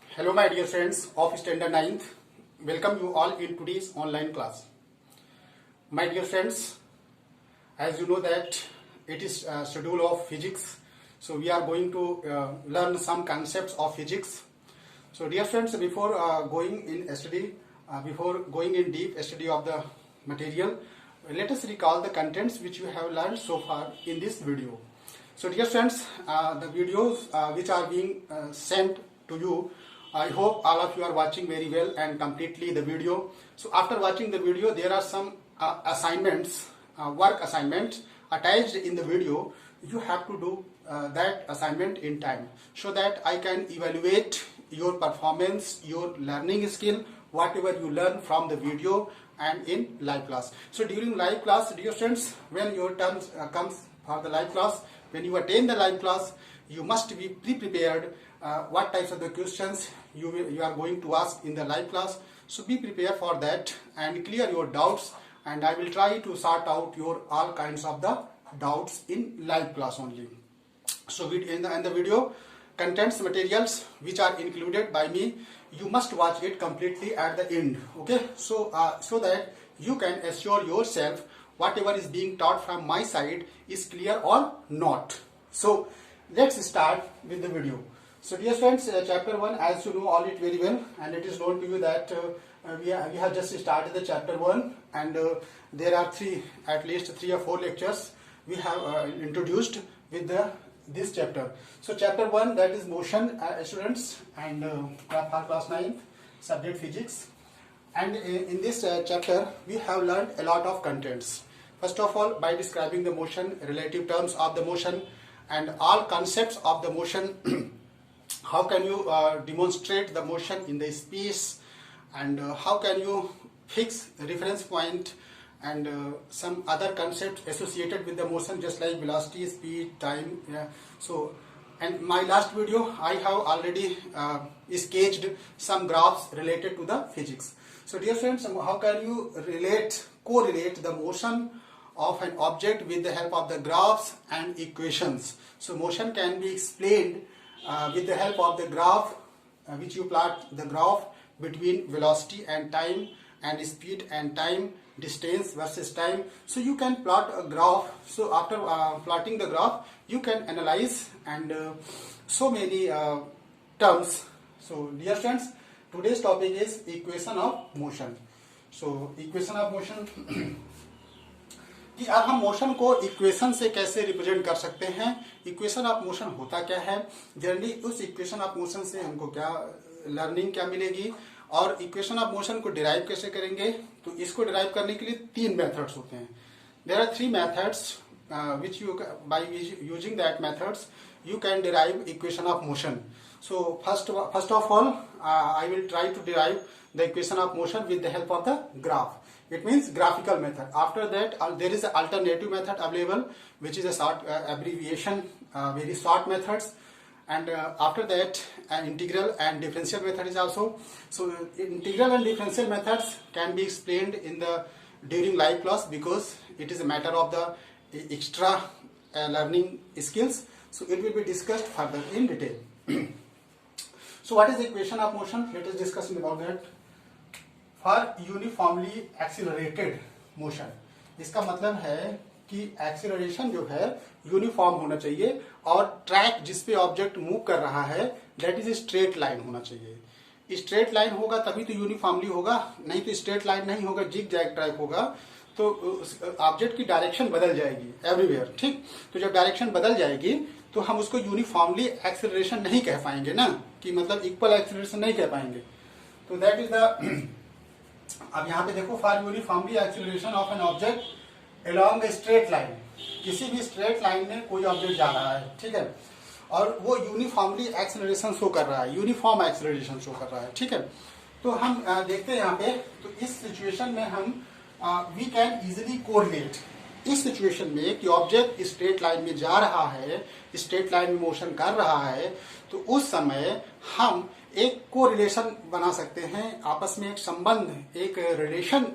Hello my dear friends of Standard 9th. Welcome you all in today's online class. My dear friends, as you know that it is a schedule of physics. So we are going to learn some concepts of physics. So dear friends, before going in deep study of the material, let us recall the contents which you have learned so far in this video. So dear friends, the videos which are being sent to you, I hope all of you are watching very well and completely the video. So after watching the video, there are some assignments, work assignments attached in the video. You have to do that assignment in time so that I can evaluate your performance, your learning skill, whatever you learn from the video and in live class. So during live class, dear friends, when your turn comes for the live class, when you attend the live class, you must be pre-prepared what types of the questions you are going to ask in the live class. So be prepared for that and clear your doubts, and I will try to sort out your all kinds of the doubts in live class only. So in the video contents materials which are included by me, you must watch it completely at the end. Okay, so so that you can assure yourself whatever is being taught from my side is clear or not. So let's start with the video. So dear friends, chapter 1, as you know all it very well, and it is known to you that we have just started the chapter 1, and there are at least 3 or 4 lectures we have introduced with this chapter. So chapter 1, that is motion, students, and for class 9, subject physics. And in this chapter we have learned a lot of contents. First of all, by describing the motion, relative terms of the motion, and all concepts of the motion. How can you demonstrate the motion in the space, and how can you fix the reference point, and some other concepts associated with the motion, just like velocity, speed, time. Yeah. So, and my last video I have already sketched some graphs related to the physics. So dear friends, how can you correlate the motion of an object with the help of the graphs and equations? So motion can be explained with the help of the graph, which you plot the graph between velocity and time, and speed and time, distance versus time. So you can plot a graph. So after plotting the graph, you can analyze and so many terms. So dear friends, today's topic is equation of motion. So equation of motion कि अब हम motion को equation से कैसे represent कर सकते हैं, equation of motion होता क्या है, जनरली उस इक्वेशन ऑफ मोशन से हमको क्या लर्निंग क्या मिलेगी, और इक्वेशन ऑफ मोशन को डिराइव कैसे करेंगे. तो इसको डिराइव करने के लिए 3 मेथड्स होते हैं. There are 3 methods which you by using that methods you can derive equation of motion. So first of all I will try to derive the equation of motion with the help of the graph. It means graphical method. After that there is an alternative method available, which is a short abbreviation, very short methods, and after that an integral and differential method is also. So integral and differential methods can be explained during live class, because it is a matter of the extra learning skills. So it will be discussed further in detail. So what is the equation of motion? Let us discuss about that. For uniformly accelerated motion, इसका मतलब है कि acceleration जो है uniform होना चाहिए, और track जिस पे ऑब्जेक्ट मूव कर रहा है दैट इज स्ट्रेट लाइन होना चाहिए. स्ट्रेट लाइन होगा तभी तो यूनिफॉर्मली होगा, नहीं तो स्ट्रेट लाइन नहीं होगा, जिग जैग ट्रैक होगा तो ऑब्जेक्ट की डायरेक्शन बदल जाएगी एवरीवेयर. ठीक, तो जब डायरेक्शन बदल जाएगी तो हम उसको यूनिफॉर्मली एक्सेलरेशन नहीं कह पाएंगे ना, कि मतलब इक्वल एक्सेलरेशन नहीं कह पाएंगे. तो दैट इज द, अब यहाँ पे देखो, for uniformly acceleration of an object along a straight line, किसी भी स्ट्रेट लाइन में कोई ऑब्जेक्ट जा रहा है, ठीक है, और वो यूनिफॉर्मली एक्सेलरेशन शो कर रहा है, यूनिफॉर्म एक्सेलरेशन शो कर रहा है. ठीक है, तो हम देखते हैं यहाँ पे, तो इस सिचुएशन में हम वी कैन इजिली कोरिलेट इस सिचुएशन में कि ऑब्जेक्ट स्ट्रेट लाइन में जा रहा है, स्ट्रेट लाइन में मोशन कर रहा है, तो उस समय हम एक कोरिलेशन बना सकते हैं, आपस में एक संबंध, एक रिलेशन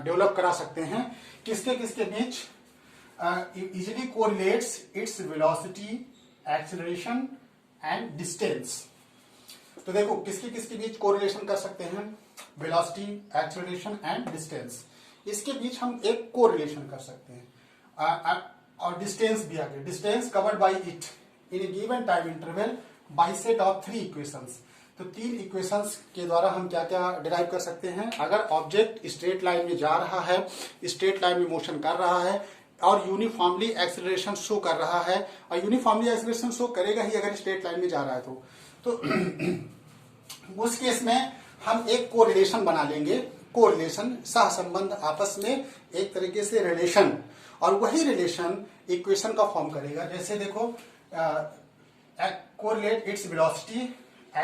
डेवलप करा सकते हैं. किसके किसके बीच? easily correlates its velocity, acceleration and distance. तो देखो किसके किसके बीच कोरिलेशन कर सकते हैं, वेलोसिटी, एक्सेलरेशन एंड डिस्टेंस, इसके बीच हम एक कोरिलेशन कर सकते हैं. और डिस्टेंस भी आगे, distance covered by it in a given time interval by set of 3 equations. तो 3 इक्वेशंस के द्वारा हम क्या क्या डिराइव कर सकते हैं. अगर ऑब्जेक्ट स्ट्रेट लाइन में जा रहा है, स्ट्रेट लाइन में मोशन कर रहा है और यूनिफॉर्मली एक्सेलरेशन शो कर रहा है, और यूनिफॉर्मली एक्सेलरेशन शो करेगा ही अगर स्ट्रेट लाइन में जा रहा है तो उस केस में हम एक कोरिलेशन बना लेंगे. कोरिलेशन, सहसंबंध, आपस में एक तरीके से रिलेशन, और वही रिलेशन इक्वेशन का फॉर्म करेगा. जैसे देखो, correlate its velocity,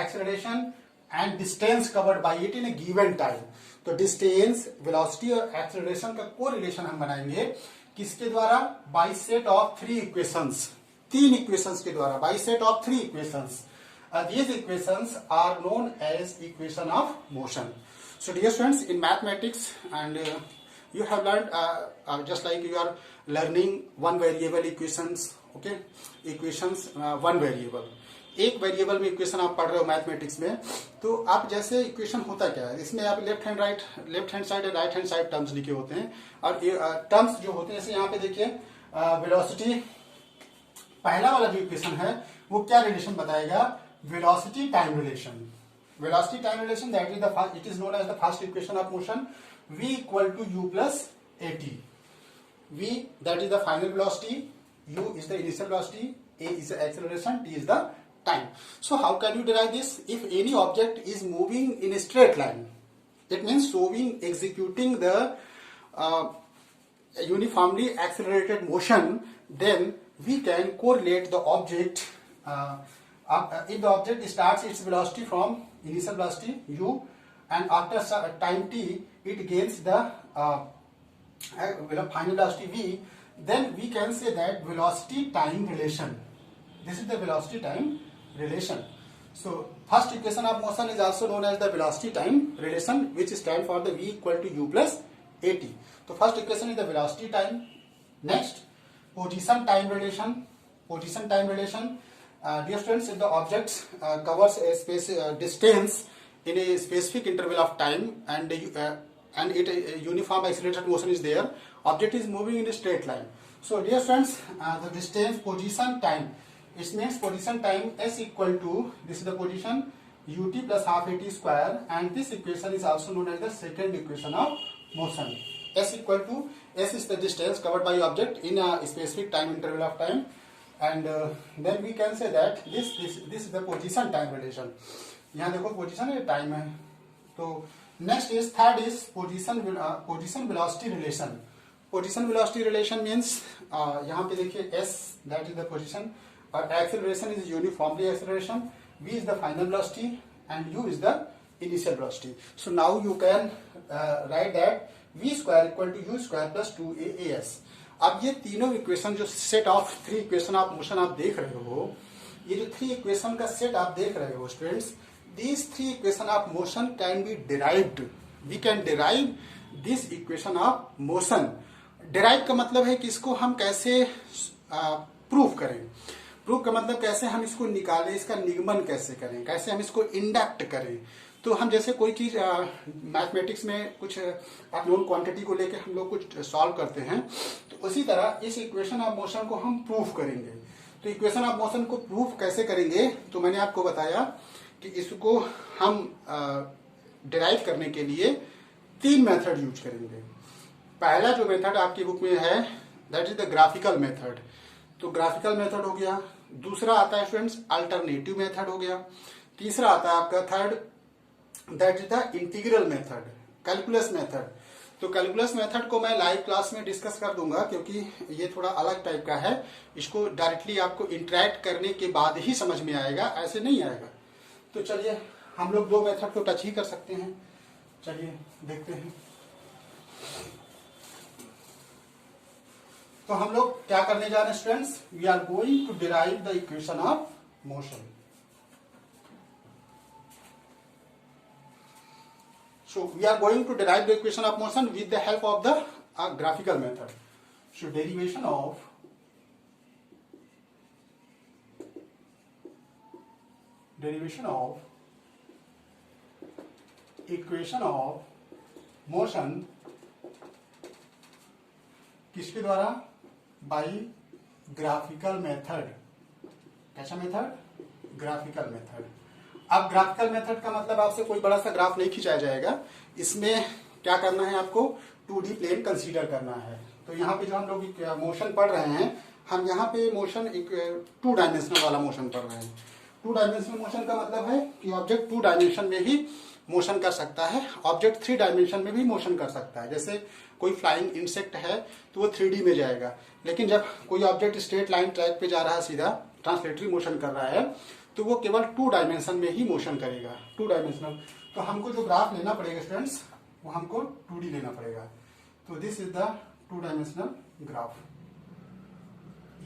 acceleration and distance covered by it in a given time. तो डिस्टेंस, वेलोसिटी और एक्सेलरेशन का कोरिलेशन हम बनाएंगे किसके द्वारा, by set of 3 equations, 3 equations के द्वारा, by set of 3 equations. These equations are known as equation of motion. So dear students, in mathematics, and you have learned just like you are learning one variable equations, okay, equations one variable, एक variable में equation आप पढ़ रहे हो mathematics में. तो आप जैसे इक्वेशन होता क्या है, इसमें आप लेफ्ट हैंड साइड और राइट हैंड साइड टर्म्स लिखे होते हैं, और ये टर्म्स जो होते हैं, जैसे यहाँ पे देखिए वेलोसिटी, पहला वाला जो इक्वेशन है वो क्या रिलेशन बताएगा, velocity time relation. Velocity time relation, that is it is known as the first equation of motion. V equal to u plus at. V, that is the final velocity, u is the initial velocity, a is the acceleration, t is the time. So how can you derive this? If any object is moving in a straight line, it means executing the uniformly accelerated motion, then we can correlate the object. If the object starts its velocity from initial velocity u, and after time t it gains the final velocity v, then we can say that velocity time relation. This is the velocity time relation. So first equation of motion is also known as the velocity time relation, which stands for the v equal to u plus at. So first equation is the velocity time. Next, position time relation. Position time relation. Dear students, if the object covers a space distance in a specific interval of time, and it uniform accelerated motion is there, object is moving in a straight line. So dear students, the distance, position, time, it means position time s equal to, this is the position, ut plus half at square, and this equation is also known as the second equation of motion. S equal to, s is the distance covered by object in a specific time interval of time, and then we can say that this is the position time relation. यहाँ देखो position है, time है. तो next is, third is position velocity relation. Position velocity relation means यहाँ पे देखिए s, that is the position, और acceleration is uniformly acceleration, v is the final velocity and u is the initial velocity. So now you can write that v square equal to u square plus 2as. अब ये तीनों equation, जो set of 3 equation of motion आप देख रहे हो, ये जो 3 इक्वेशन का सेट आप देख रहे हो students, these 3 equation of motion can be derived. We can derive this equation of motion. Derive का मतलब है कि इसको हम कैसे प्रूव करें. प्रूव का मतलब कैसे हम इसको निकालें, इसका निगमन कैसे करें, कैसे हम इसको इंडक्ट करें. तो हम जैसे कोई चीज मैथमेटिक्स में कुछ अननोन क्वांटिटी को लेके हम लोग कुछ सॉल्व करते हैं, तो उसी तरह इस इक्वेशन ऑफ मोशन को हम प्रूव करेंगे. तो इक्वेशन ऑफ मोशन को प्रूव कैसे करेंगे, तो मैंने आपको बताया कि इसको हम डिराइव करने के लिए 3 मेथड यूज करेंगे. पहला जो मेथड आपकी बुक में है, that is the graphical method. तो ग्राफिकल मेथड हो गया. दूसरा आता है स्टूडेंट्स अल्टरनेटिव मेथड हो गया. तीसरा आता है आपका third, that is the integral method, calculus method. तो कैलकुलस मेथड को मैं लाइव क्लास में डिस्कस कर दूंगा, क्योंकि ये थोड़ा अलग टाइप का है. इसको डायरेक्टली आपको इंटरेक्ट करने के बाद ही समझ में आएगा, ऐसे नहीं आएगा. तो चलिए हम लोग 2 मेथड को टच ही कर सकते हैं. चलिए देखते हैं. तो हम लोग क्या करने जा रहे हैं students, we are going to derive the equation of motion. So we are going to derive the equation of motion with the help of the graphical method. So derivation of equation of motion किसके द्वारा? By graphical method. कैसा method? Graphical method. अब graphical method का मतलब आपसे कोई बड़ा सा ग्राफ नहीं खिंचाया जाएगा. इसमें क्या करना है आपको? 2D प्लेन कंसीडर करना है. तो यहाँ पे जो हम लोग मोशन पढ़ रहे हैं, हम यहाँ पे मोशन एक 2 डायमेंशनल वाला मोशन पढ़ रहे हैं. 2 डायमेंशनल मोशन का मतलब है कि ऑब्जेक्ट 2 डायमेंशन में ही मोशन कर सकता है. ऑब्जेक्ट 3 डायमेंशन में भी मोशन कर सकता है. जैसे कोई फ्लाइंग इंसेक्ट है तो वो 3D में जाएगा, लेकिन जब कोई ऑब्जेक्ट स्ट्रेट लाइन ट्रैक पे जा रहा है, सीधा ट्रांसलेटरी मोशन कर रहा है, तो वो केवल 2 डायमेंशन में ही मोशन करेगा. 2 डायमेंशनल. तो हमको जो ग्राफ लेना पड़ेगा स्टूडेंट्स, वो हमको 2D लेना पड़ेगा. तो this is the 2 dimensional graph.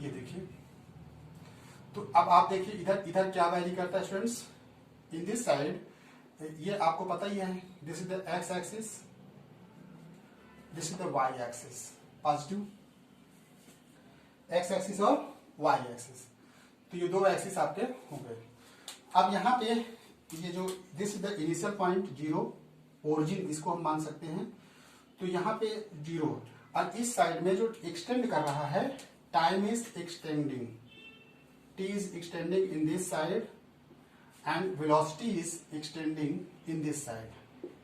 ये देखिए. तो अब आप देखिए इधर क्या वैरी करता है स्टूडेंट्स. इन दिस साइड ये आपको पता ही है, this is the X axis, this is the Y axis. Positive X axis और वाई एक्सिस. तो ये 2 एक्सिस आपके हो गए. अब यहाँ पे ये जो this is the initial point 0, origin इसको हम मान सकते हैं. तो यहाँ पे 0, और इस साइड में जो एक्सटेंड कर रहा है, time is extending. T is extending in this side and velocity is extending in this side.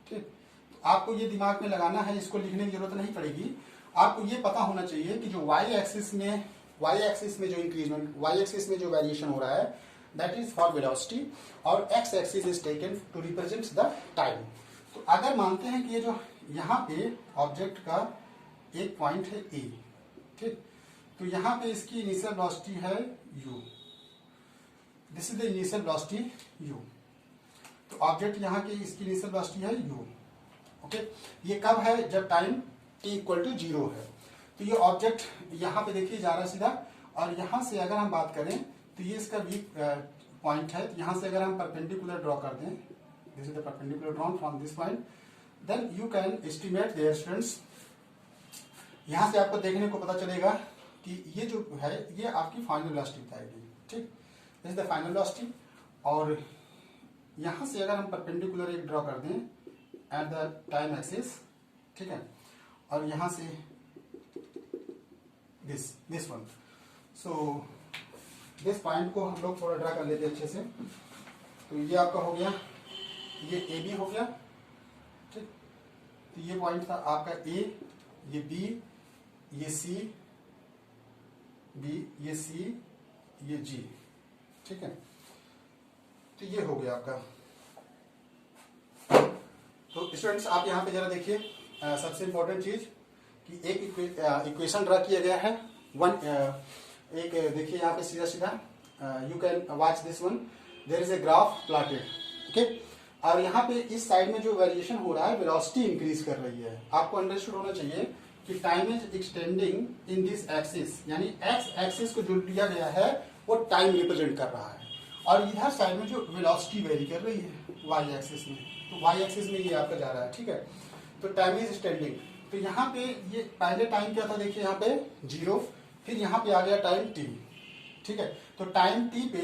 ठीक. तो आपको ये दिमाग में लगाना है, इसको लिखने की जरूरत नहीं पड़ेगी. आपको ये पता होना चाहिए कि जो y एक्सिस में जो इंक्रीजमेंट, y एक्सिस में जो वेरिएशन हो रहा है, दैट इज फॉर वेलोसिटी, और x axis is taken to represent the time. तो अगर मानते हैं कि ये जो यहाँ पे ऑब्जेक्ट का एक पॉइंट है A, ठीक, तो यहाँ पे इसकी इनिशियल वेलोसिटी है u. This is the initial velocity u. तो ऑब्जेक्ट यहाँ की इसकी इनिशियल वेलोसिटी है u. ओके. ये कब है? जब टाइम t इक्वल टू 0 है. तो ये ऑब्जेक्ट यहाँ पे देखिए जा रहा है सीधा, और यहाँ से अगर हम बात करें तो ये इसका वीक पॉइंट है. यहाँ से अगर हम परपेंडिकुलर ड्रॉ कर दें, this is the perpendicular drawn from this point, then you can estimate there students. यहाँ से आपको देखने को पता चलेगा कि ये जो है ये आपकी फाइनल वेलोसिटी बताएगी. ठीक, this is the final velocity. और यहाँ से अगर हम परपेंडिकुलर एक ड्रॉ कर दें एट द टाइम एक्सिस, ठीक है, और यहाँ से this one, so this point को हम लोग थोड़ा ड्रा कर लेते हैं अच्छे से. तो ये आपका हो गया, ये ए बी हो गया. ठीक, तो ये पॉइंट था आपका ए, ये बी, ये सी, बी, ये सी, ये जी. ठीक है, तो ये हो गया आपका. तो स्टूडेंट्स आप यहाँ पे जरा देखिए, सबसे इंपॉर्टेंट चीज कि एक इक्वेशन ड्रा किया गया है. एक देखिए यहाँ पे सीधा सीधा, you can watch this one. There is a graph plotted. Okay, और यहाँ पे इस साइड में जो वेरिएशन हो रहा है, वेलोसिटी इंक्रीज कर रही है. आपको अंडरस्टूड होना चाहिए कि time is extending in this axis, यानी एक्स एक्सिस को जो दिया गया है वो टाइम रिप्रेजेंट कर रहा है, और इधर साइड में जो वेलोसिटी वेरी कर रही है वाई एक्सिस में. तो वाई एक्सिस में ये आपका जा रहा है. ठीक है, तो टाइम इज एक्सटेंडिंग. तो यहाँ पे ये पहले टाइम क्या था, देखिए यहाँ पे 0, फिर यहाँ पे आ गया टाइम t. ठीक है, तो टाइम t पे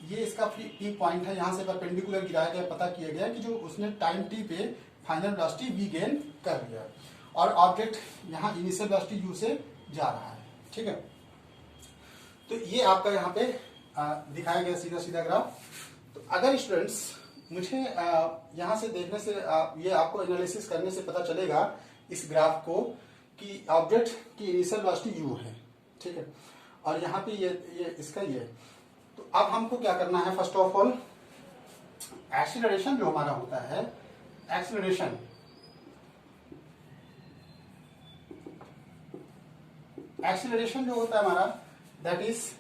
ये इसका पीक पॉइंट है. यहाँ से परपेंडिकुलर गिराया गया, पता किया गया कि जो उसने टाइम t पे फाइनल वेलोसिटी v गेन कर लिया, और ऑब्जेक्ट यहाँ इनिशियल वेलोसिटी u से जा रहा है. ठीक है, तो ये आपका यहाँ पे दिखाया गया सीधा सीधा ग्राफ. तो अगर स्टूडेंट्स मुझे यहाँ से देखने से ये आपको एनालिसिस करने से पता चलेगा इस ग्राफ को कि ऑब्जेक्ट की इनिशियल वेलोसिटी u है. ठीक है, और यहाँ पे ये इसका ये. तो अब हमको क्या करना है, फर्स्ट ऑफ ऑल एक्सीलरेशन जो हमारा होता है, एक्सीलरेशन जो होता है हमारा, दैट इज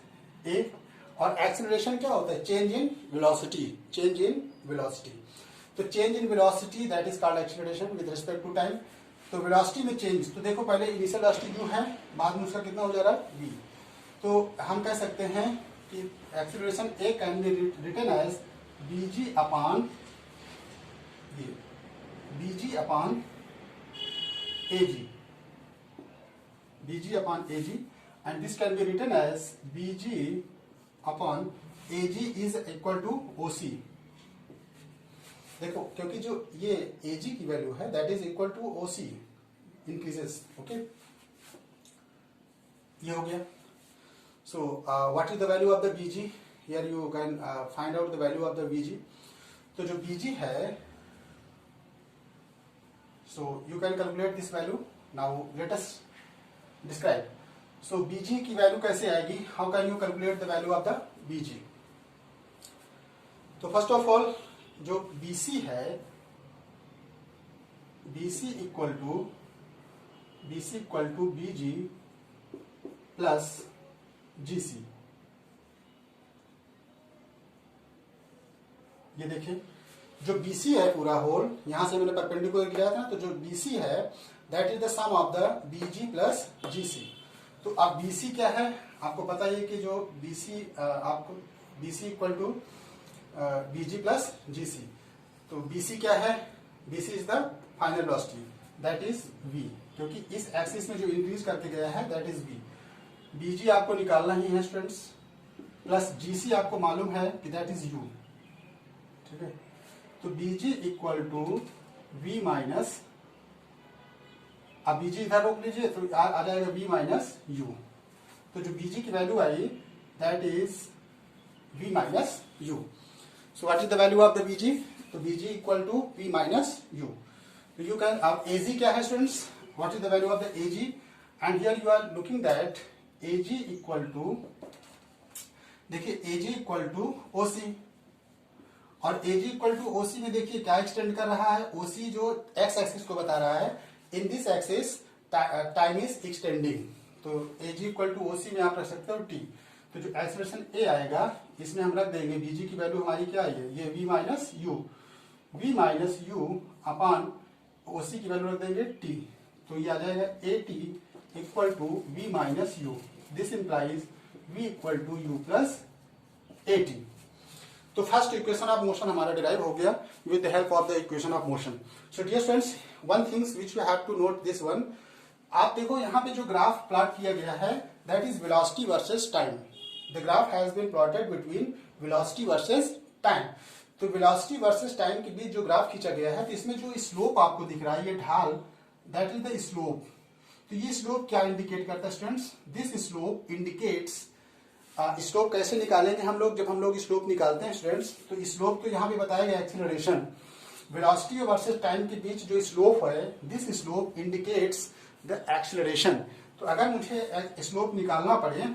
ए. और एक्सीलरेशन क्या होता है, चेंज इन वेलोसिटी. तो change in velocity that is called acceleration with respect to time. तो वेलोसिटी में चेंज, तो देखो पहले इनिशियल वेलोसिटी जो है, बाद में उसका कितना हो जा रहा है v. तो हम कह सकते हैं कि acceleration a can be written as bg upon ag. BG upon AG, and this can be written as BG upon AG is equal to OC. देखो क्योंकि जो ये AG की वैल्यू है that is equal to OC increases. Okay, ये हो गया. So what is the value of the BG? Here you can find out the value of the BG. तो जो BG है, so you can calculate this value. Now let us describe. So BG की value कैसे आएगी? How can you calculate the value of the BG? तो first of all जो BC है, BC equal to BG plus GC. ये देखिए जो BC है पूरा होल, यहां से मैंने परपेंडिकुलर गिराया था, तो जो BC है that is the sum of the BG plus GC. तो अब BC क्या है आपको पता है कि जो BC आपको BC equal to BG plus GC. तो BC क्या है? BC is the final velocity that is V, क्योंकि इस एक्सिस में जो इंक्रीज करके गया है दैट इज V. BG आपको निकालना ही है स्टूडेंट्स, प्लस GC आपको मालूम है कि दैट इज U. ठीक है, तो BG equal to V minus, अब BG इधर रोक लीजिए तो आ जाएगा V माइनस U. तो जो BG की वैल्यू आई that is V minus U. So what is the value of the BG? तो BG equal to V minus U. तो यू कैन, अब AG क्या है students? What is the value of the AG? And here you are looking that AG equal to, देखिए AG equal to OC, और AG equal to OC में देखिए क्या extend कर रहा है? OC जो एक्स एक्सिस को बता रहा है, in this axis time is extending. तो AG इक्वल टू OC में आप रख सकते हो T. तो जो एक्सेलरेशन A आएगा इसमें हम रख देंगे BG की वैल्यू हमारी क्या आई है? ये V minus U upon OC की वैल्यू रख देंगे T. तो ये आ जाएगा AT equal to V minus U. This implies V equal to U plus AT. तो फर्स्ट इक्वेशन ऑफ मोशन हमारा डिराइव हो गया with the help of the equation of motion. So dear friends, one things which you have to note this one. आप देखो यहाँ पे जो graph plot किया गया है that is velocity versus time. The graph has been plotted between velocity versus time. तो velocity versus time के बीच जो ग्राफ खींचा गया है, तो इसमें जो स्लोप आपको दिख रहा है, ये ढाल, दैट इज द स्लोप. तो ये स्लोप क्या इंडिकेट करता है students? This slope indicates, slope कैसे निकालेंगे हम लोग? जब हम लोग स्लोप निकालते हैं स्टूडेंट्स, तो स्लोप तो यहाँ पे बताया गया एक्सीलरेशन. वेलोसिटी वर्सेस टाइम के बीच जो स्लोप है, this slope indicates the acceleration. तो अगर मुझे स्लोप निकालना पड़े,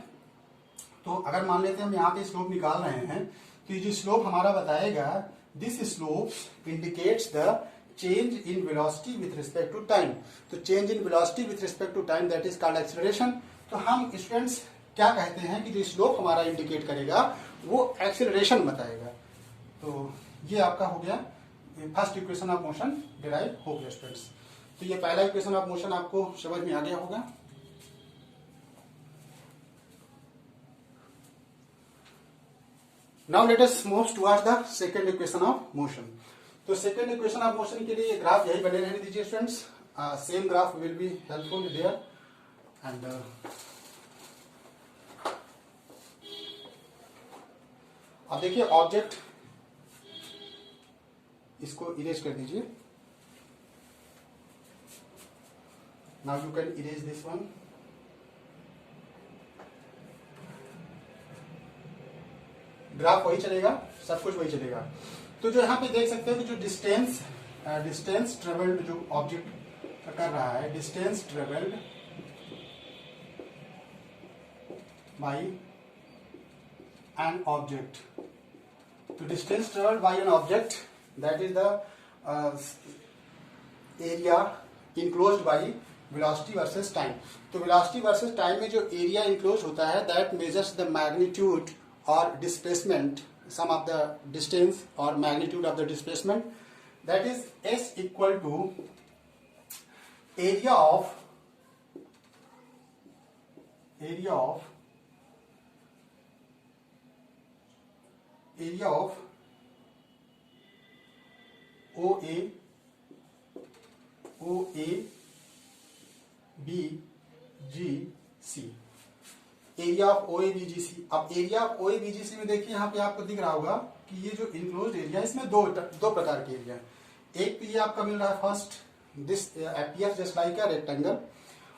तो अगर मान लेते हैं हम यहाँ पे स्लोप निकाल रहे हैं, तो ये जो स्लोप हमारा बताएगा, this slope indicates the change in velocity with respect to time. तो change in velocity with respect to time that is called acceleration. तो हम स्टूडेंट्स क्या कहते हैं कि जो स्लोप हमारा इंडिकेट करेगा वो एक्सीलरेशन बताएगा. तो ये आपका हो गया first equation of motion derive हो गया स्टूडेंट्स. तो ये पहला इक्वेशन ऑफ मोशन आपको समझ में आ गया होगा. Now let us move towards the second equation of motion. तो सेकंड इक्वेशन ऑफ मोशन के लिए ग्राफ यही बने रहने दीजिए students. Same graph will be helpful there. And अब देखिए ऑब्जेक्ट, इसको इरेज कर दीजिए. Now you can erase this one. Graph वही चलेगा, सब कुछ वही चलेगा. तो जो यहाँ पे देख सकते हो कि जो डिस्टेंस ट्रेवल्ड जो ऑब्जेक्ट कर रहा है, distance travelled by an object. तो distance travelled by an object that is the area enclosed by velocity versus time. तो वेलोसिटी वर्सेस टाइम में जो एरिया इनक्लोज होता है दैट मेजर्स द मैग्नीट्यूड और displacement, sum of the distance or magnitude of the displacement, that is S equal to area of OA B G C, area of O A B G C. अब area of O A B G C में देखिए यहाँ पे आपको दिख रहा होगा कि ये जो इनक्लोज एरिया है इसमें दो प्रकार के एरिया है। एक तो ये आपका मिल रहा है first, this appear just like a rectangle,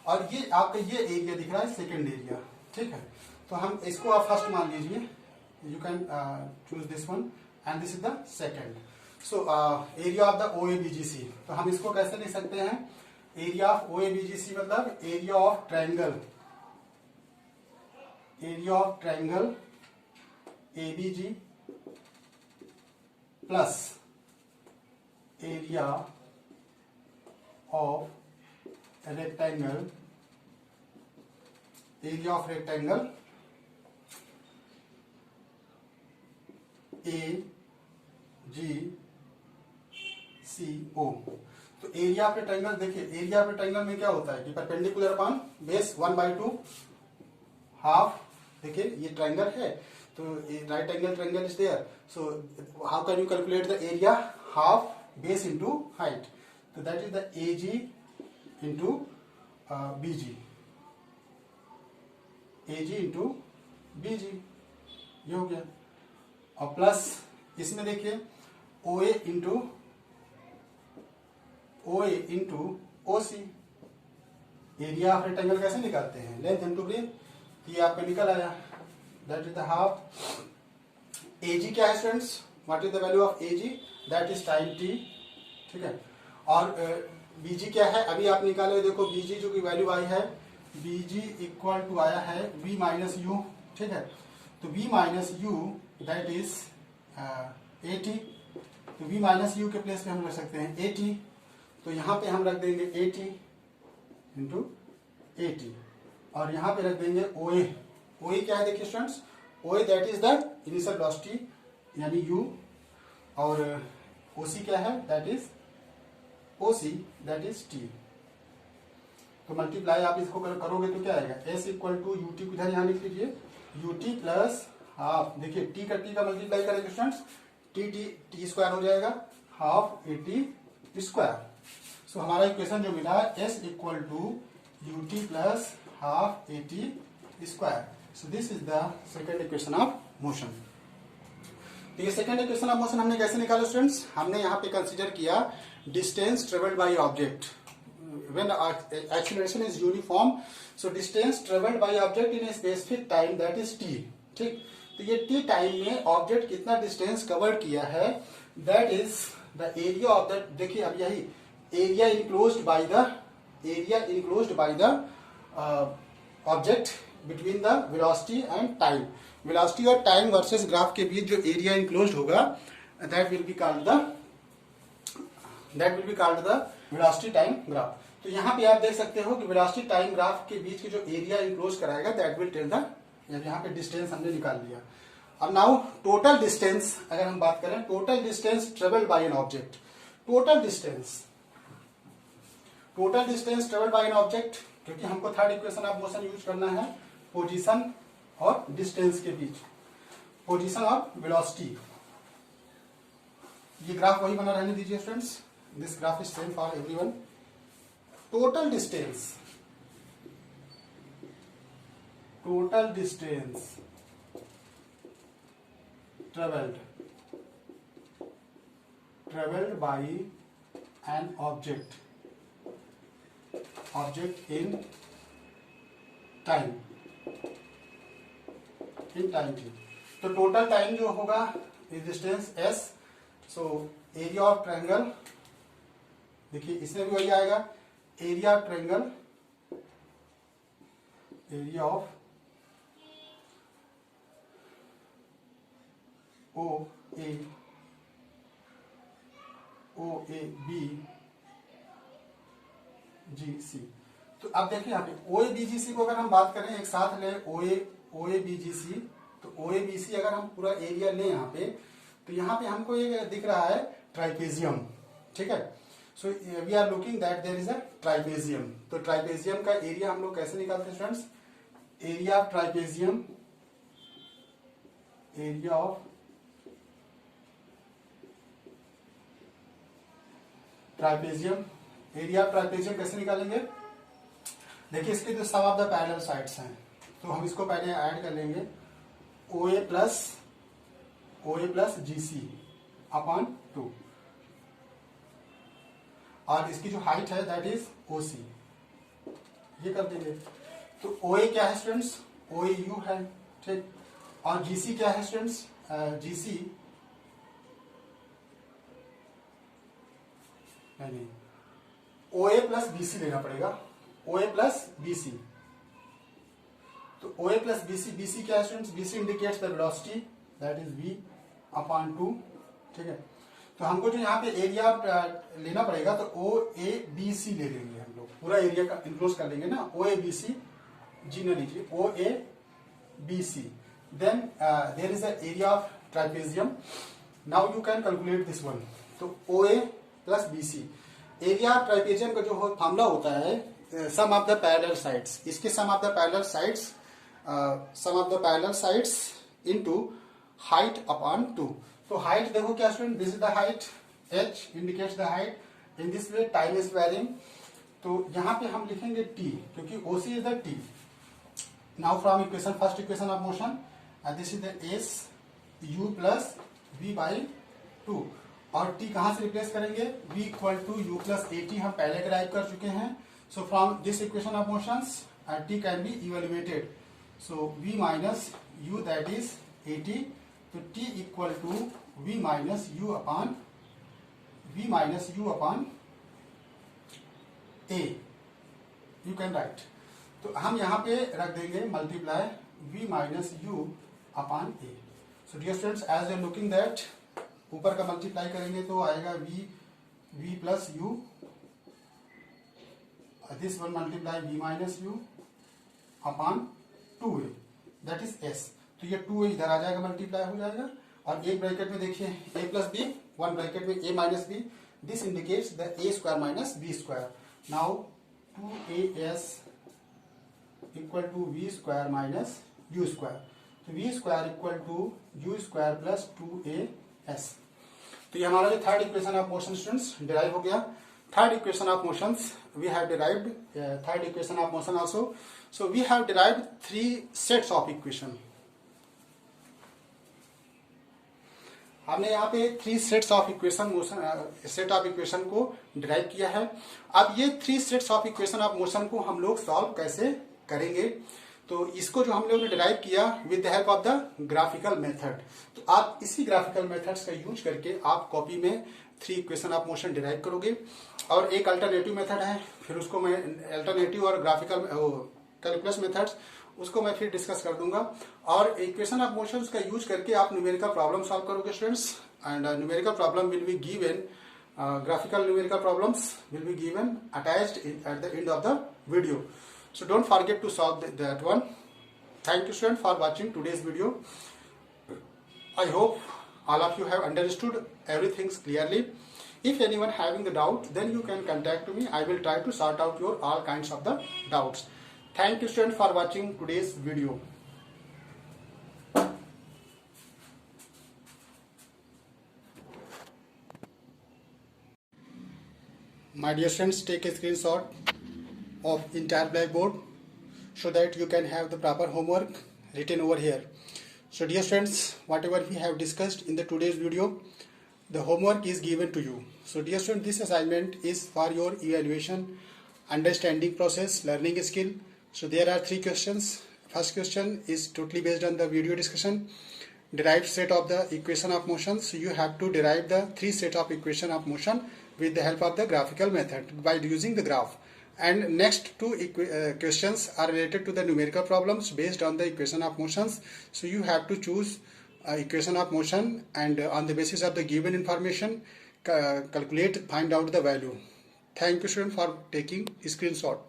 और ये आपका ये एरिया दिख रहा है सेकेंड एरिया, ठीक है। तो हम इसको आप फर्स्ट मान लीजिए, you can choose this one and this is the second. So area of the O A B G C, तो हम इसको कैसे लिख सकते हैं, area of O A B G C मतलब area of triangle, area of triangle A B G plus area of rectangle, area of rectangle A G C O. तो area of rectangle देखिए, एरिया ऑफ रेक्टेंगल में क्या होता है कि perpendicular upon base 1/2 half. देखिए ये ट्रायंगल है तो right angle triangle is there, so how can you calculate the area, half base into height, तो that is the A G into B G, A G into B G, ये हो गया। और plus इसमें देखिए O A into O C. Area of rectangle कैसे निकालते हैं, लेंथ इंटू ब्रेथ, ये आपका निकल आया, that is the half. A G क्या है students, what is the value of A G, that is time T, ठीक है। और बी जी क्या है, अभी आप निकाले, देखो बी जी जो की वैल्यू आई है, बी जी इक्वल टू आया है v माइनस यू, ठीक है। तो v minus you that is 80, तो v माइनस यू के प्लेस पे हम रख सकते हैं 80, तो यहाँ पे हम रख देंगे 80 इंटू 80, और यहाँ पे रख देंगे OA। OA क्या है देखिए students, OA that is the initial velocity यानी u, और OC क्या है, that is OC that is t। तो मल्टीप्लाई आप इसको करोगे तो क्या आएगा, s equal to u t, इधर यहाँ लिख लीजिए यू टी प्लस हाफ, देखिए टी का मल्टीप्लाई करेंगे स्टूडेंट्स, टी स्क्वायर हो जाएगा, हाफ 80 स्क्वायर। सो हमारा इक्वेशन जो मिला s equal to u t plus half 80 square. So this is the second equation of motion. तो ये सेकेंड इक्वेशन ऑफ मोशन हमने कैसे निकाला स्टूडेंट्स, हमने यहाँ पे कंसिडर किया distance travelled by object when acceleration is uniform, so distance traveled by object in a specific time that is t, ठीक। तो ये t टाइम में ऑब्जेक्ट कितना डिस्टेंस कवर किया है, that is the area of that, देखिए अब यही area enclosed by the object between the velocity and time. Velocity और टाइम वर्सेस ग्राफ के बीच जो एरिया इनक्लोज्ड होगा that will be called the velocity time graph. तो यहाँ पे आप देख सकते हो कि वेलोसिटी टाइम ग्राफ के बीच के जो एरिया इनक्लोज कराएगा दैट विल टेल द, यहाँ पे डिस्टेंस हमने निकाल लिया। अब नाउ टोटल डिस्टेंस अगर हम बात करें, total distance travelled by an object, total distance travelled by an object, क्योंकि हमको third equation of motion use करना है पोजीशन और डिस्टेंस के बीच, पोजीशन और वेलोसिटी। ये ग्राफ वही बना रहने दीजिए students, this graph is same for everyone. Total distance traveled by an object in time t। तो टोटल टाइम जो होगा is distance s, so area of triangle, देखिए इसमें भी वही आएगा, area of triangle, area of O A B G C. तो अब देखिए यहाँ पे ओ ए बी जी सी को अगर हम बात करें एक साथ ले, ओ ए बी जी सी, तो ओ ए बी सी अगर हम पूरा एरिया लें यहाँ पे, तो यहाँ पे हमको ये दिख रहा है ट्राइपेजियम, ठीक है। So we are looking that there is a trapezium. तो ट्राइपेजियम का एरिया हम लोग कैसे निकालते हैं students, area of trapezium, area of trapezium कैसे निकालेंगे, देखिए इसके जो sum of the parallel sides हैं, तो हम इसको पहले ऐड कर लेंगे OA प्लस GC अपॉन 2, और इसकी जो हाइट है दैट इज OC, ये कर देंगे। तो OA क्या है स्टूडेंट्स, OAU है, ठीक, और GC क्या है स्टूडेंट्स, GC नहीं, OA प्लस BC लेना पड़ेगा, OA प्लस BC। तो OA प्लस BC क्या है students, BC indicates the velocity that is V upon 2, ठीक है। तो हमको जो यहाँ पे एरिया लेना पड़ेगा, तो OABC ले लेंगे हम लोग, पूरा एरिया का इंक्लोज कर लेंगे ना, OABC जी न लीजिए, OABC, then there is the area of trapezium, now you can calculate this one. तो OA plus BC, area of trapezium का जो फॉर्मूला होता है sum of the parallel sides, इसके sum of the parallel sides into height upon 2। तो height देखो क्या student, this is the height, H indicates the height, in this way time is varying, तो यहाँ पे हम लिखेंगे T, क्योंकि OC is the T। Now from equation, first equation of motion, this is the S U plus V by 2, और T कहां से replace करेंगे, V equal to U plus AT हम पहले डिराइव कर चुके हैं। So from this equation of motions T can be evaluated, so V minus U that is AT, तो T equal to V minus U upon A, you can write. तो हम यहाँ पे रख देंगे multiply V minus U upon A। So dear students, as you are looking that, ऊपर का multiply करेंगे तो आएगा V plus U, this one multiply V minus U upon 2A that is S। तो ये 2A इधर आ जाएगा, मल्टीप्लाई हो जाएगा, और एक ब्रैकेट में देखिए A plus B, one bracket में A minus B, this indicates the A square minus B square. Now 2AS equal to V square minus U square, तो V square equal to U square plus 2AS। तो ये हमारा जो third equation of motion students derive हो गया। Third equation of motions we have derived, third equation of motion also. So we have derived 3 sets of equation. हमने यहाँ पे 3 sets of equation motion, set of equation को derive किया है। अब ये 3 sets of equation of motion को हम लोग सॉल्व कैसे करेंगे, तो इसको जो हम लोग ने डिराइव किया with the help of the graphical method. तो आप इसी ग्राफिकल मेथड्स का यूज करके आप कॉपी में 3 इक्वेशन ऑफ मोशन डिराइव करोगे, और एक अल्टरनेटिव मेथड है, फिर उसको मैं अल्टरनेटिव और ग्राफिकल कैलकुलस मेथड्स उसको मैं फिर डिस्कस कर दूंगा। और इक्वेशन ऑफ मोशंस का यूज करके आप न्यूमेरिकल प्रॉब्लम सॉल्व करोगे students, and numerical problem will be given, graphical numerical problems will be given attached at the end of the video. So don't forget to solve that one. Thank you students for watching today's video. I hope all of you have understood everything clearly. If anyone having the doubt, then you can contact me. I will try to sort out your all kinds of the doubts. Thank you students for watching today's video. My dear students, take a screenshot of entire blackboard so that you can have the proper homework written over here. So dear students, whatever we have discussed in the today's video, the homework is given to you. So dear students, this assignment is for your evaluation, understanding process, learning skill. So there are 3 questions. First question is totally based on the video discussion. Derive set of the equation of motion. So you have to derive the 3 set of equation of motion with the help of the graphical method by using the graph. And next 2 questions are related to the numerical problems based on the equation of motions. So you have to choose equation of motion, and on the basis of the given information calculate, find out the value. Thank you students for taking screenshot.